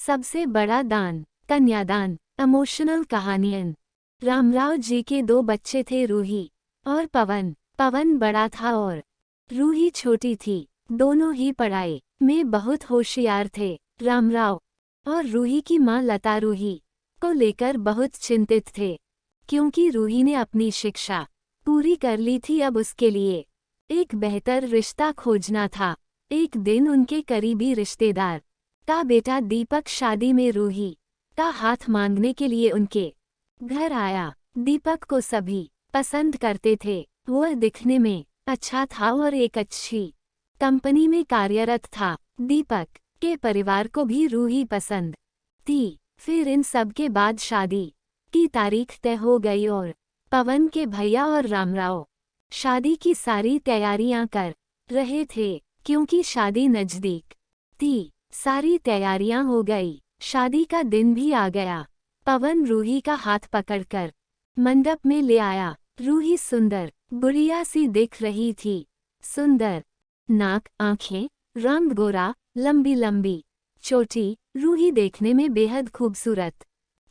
सबसे बड़ा दान, कन्यादान, इमोशनल कहानियां। रामराव जी के 2 बच्चे थे, रूही और पवन। पवन बड़ा था और रूही छोटी थी। दोनों ही पढ़ाई में बहुत होशियार थे। रामराव और रूही की माँ लता रूही को लेकर बहुत चिंतित थे, क्योंकि रूही ने अपनी शिक्षा पूरी कर ली थी। अब उसके लिए एक बेहतर रिश्ता खोजना था। एक दिन उनके करीबी रिश्तेदार का बेटा दीपक शादी में रूही का हाथ मांगने के लिए उनके घर आया। दीपक को सभी पसंद करते थे। वह दिखने में अच्छा था और एक अच्छी कंपनी में कार्यरत था। दीपक के परिवार को भी रूही पसंद थी। फिर इन सब के बाद शादी की तारीख तय हो गई और पवन के भैया और रामराव शादी की सारी तैयारियां कर रहे थे, क्योंकि शादी नजदीक थी। सारी तैयारियां हो गई, शादी का दिन भी आ गया। पवन रूही का हाथ पकड़कर मंडप में ले आया। रूही सुंदर गुड़िया सी दिख रही थी। सुंदर नाक, आंखें, रंग गोरा, लंबी लंबी चोटी। रूही देखने में बेहद खूबसूरत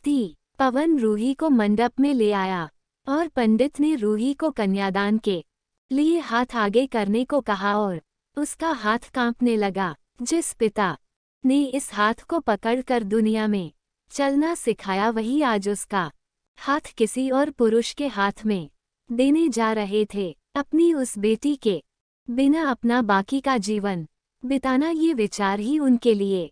थी। पवन रूही को मंडप में ले आया और पंडित ने रूही को कन्यादान के लिए हाथ आगे करने को कहा और उसका हाथ कांपने लगा। जिस पिता ने इस हाथ को पकड़कर दुनिया में चलना सिखाया, वही आज उसका हाथ किसी और पुरुष के हाथ में देने जा रहे थे। अपनी उस बेटी के बिना अपना बाकी का जीवन बिताना, ये विचार ही उनके लिए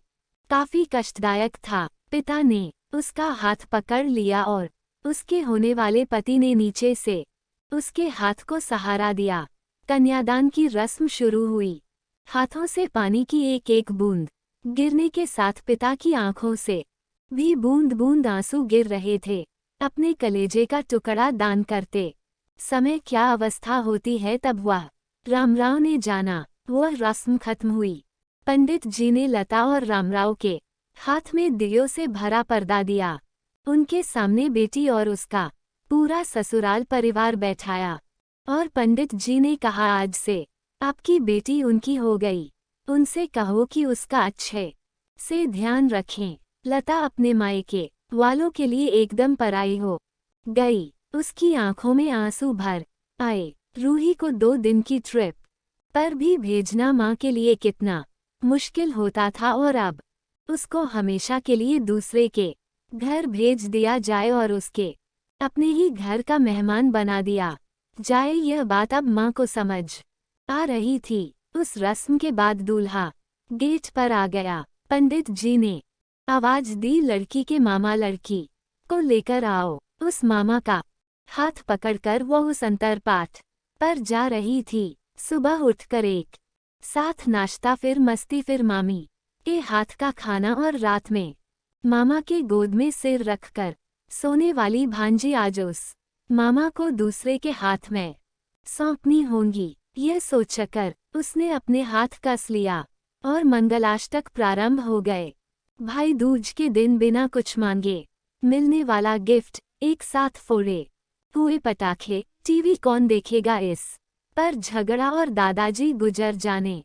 काफी कष्टदायक था। पिता ने उसका हाथ पकड़ लिया और उसके होने वाले पति ने नीचे से उसके हाथ को सहारा दिया। कन्यादान की रस्म शुरू हुई। हाथों से पानी की एक एक बूंद गिरने के साथ पिता की आंखों से भी बूंद बूंद आंसू गिर रहे थे। अपने कलेजे का टुकड़ा दान करते समय क्या अवस्था होती है, तब वह रामराव ने जाना। वह रस्म खत्म हुई। पंडित जी ने लता और रामराव के हाथ में दियों से भरा पर्दा दिया। उनके सामने बेटी और उसका पूरा ससुराल परिवार बैठाया और पंडित जी ने कहा, आज से आपकी बेटी उनकी हो गई। उनसे कहो कि उसका अच्छे से ध्यान रखें। लता अपने मायके वालों के लिए एकदम पराई हो गई। उसकी आंखों में आंसू भर आए। रूही को 2 दिन की ट्रिप पर भी भेजना माँ के लिए कितना मुश्किल होता था, और अब उसको हमेशा के लिए दूसरे के घर भेज दिया जाए और उसके अपने ही घर का मेहमान बना दिया जाए। यह बात अब माँ को समझ आ रही थी। उस रस्म के बाद दूल्हा गेट पर आ गया। पंडित जी ने आवाज दी, लड़की के मामा लड़की को लेकर आओ। उस मामा का हाथ पकड़कर वह उस अंतरपाठ पर जा रही थी। सुबह उठकर एक साथ नाश्ता, फिर मस्ती, फिर मामी के हाथ का खाना और रात में मामा के गोद में सिर रखकर सोने वाली भांजी आज उस मामा को दूसरे के हाथ में सौंपनी होंगी। यह सोचकर उसने अपने हाथ कस लिया और मंगलाष्टक प्रारंभ हो गए। भाई दूज के दिन बिना कुछ मांगे मिलने वाला गिफ्ट एक साथ फोड़े हुए पटाखे। टीवी कौन देखेगा, इस पर झगड़ा और दादाजी गुजर जाने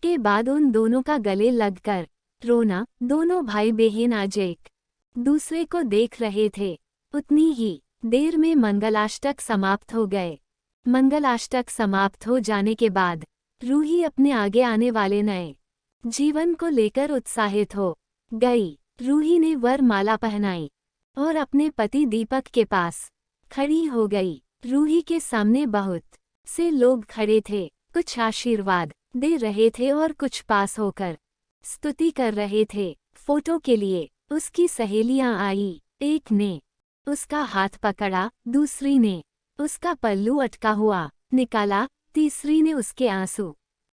के बाद उन दोनों का गले लगकर रोना। दोनों भाई बहन आज एक दूसरे को देख रहे थे। उतनी ही देर में मंगलाष्टक समाप्त हो गए। मंगलाष्टक समाप्त हो जाने के बाद रूही अपने आगे आने वाले नए जीवन को लेकर उत्साहित हो गई। रूही ने वर माला पहनाई और अपने पति दीपक के पास खड़ी हो गई। रूही के सामने बहुत से लोग खड़े थे। कुछ आशीर्वाद दे रहे थे और कुछ पास होकर स्तुति कर रहे थे। फोटो के लिए उसकी सहेलियां आई। एक ने उसका हाथ पकड़ा, दूसरी ने उसका पल्लू अटका हुआ निकाला, तीसरी ने उसके आंसू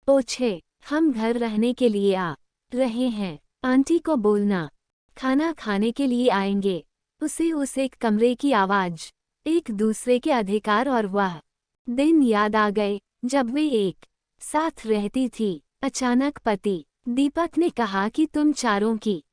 पोंछे। हम घर रहने के लिए आ रहे हैं, आंटी को बोलना खाना खाने के लिए आएंगे। उसे उस एक कमरे की आवाज, एक दूसरे के अधिकार और वह दिन याद आ गए जब वे एक साथ रहती थी। अचानक पति दीपक ने कहा कि तुम चारों की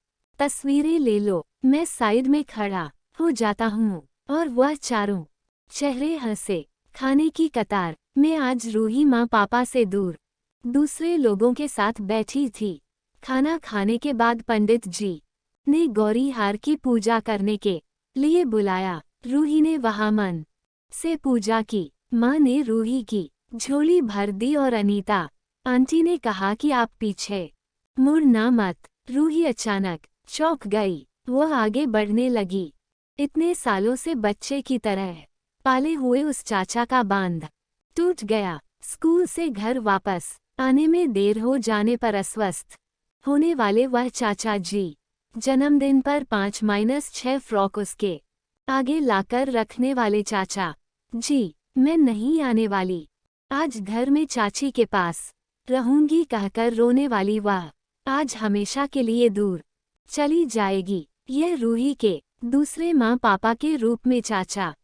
तस्वीरें ले लो, मैं साइड में खड़ा हो जाता हूँ। और वह चारों चेहरे हंसे। खाने की कतार में आज रूही माँ पापा से दूर दूसरे लोगों के साथ बैठी थी। खाना खाने के बाद पंडित जी ने गौरी हार की पूजा करने के लिए बुलाया। रूही ने वहां मन से पूजा की। माँ ने रूही की झोली भर दी और अनीता आंटी ने कहा कि आप पीछे मुड़ना मत। रूही अचानक चौंक गई। वह आगे बढ़ने लगी। इतने सालों से बच्चे की तरह पाले हुए उस चाचा का बांध टूट गया। स्कूल से घर वापस आने में देर हो जाने पर अस्वस्थ होने वाले वह चाचा जी, जन्मदिन पर 5-6 फ्रॉक उसके आगे लाकर रखने वाले चाचा जी, मैं नहीं आने वाली, आज घर में चाची के पास रहूंगी कहकर रोने वाली वह आज हमेशा के लिए दूर चली जाएगी। यह रूही के दूसरे माँ पापा के रूप में चाचा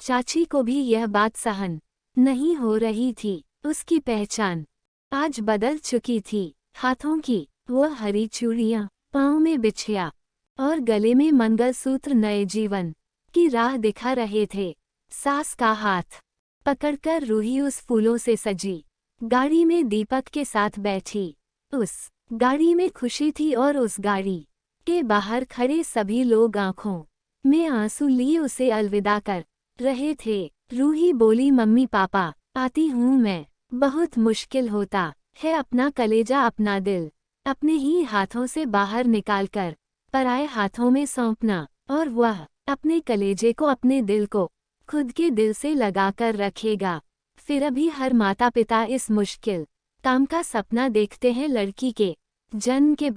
चाची को भी यह बात सहन नहीं हो रही थी। उसकी पहचान आज बदल चुकी थी। हाथों की वह हरी चूड़ियां, पाँव में बिछिया और गले में मंगलसूत्र नए जीवन की राह दिखा रहे थे। सास का हाथ पकड़कर रूही उस फूलों से सजी गाड़ी में दीपक के साथ बैठी। उस गाड़ी में खुशी थी और उस गाड़ी के बाहर खड़े सभी लोग आंखों में आंसू लिए उसे अलविदा कर रहे थे। रूही बोली, मम्मी पापा आती हूँ मैं। बहुत मुश्किल होता है अपना कलेजा, अपना दिल अपने ही हाथों से बाहर निकालकर पराए हाथों में सौंपना, और वह अपने कलेजे को, अपने दिल को खुद के दिल से लगाकर रखेगा। फिर अभी हर माता पिता इस मुश्किल काम का सपना देखते हैं लड़की के जन्म के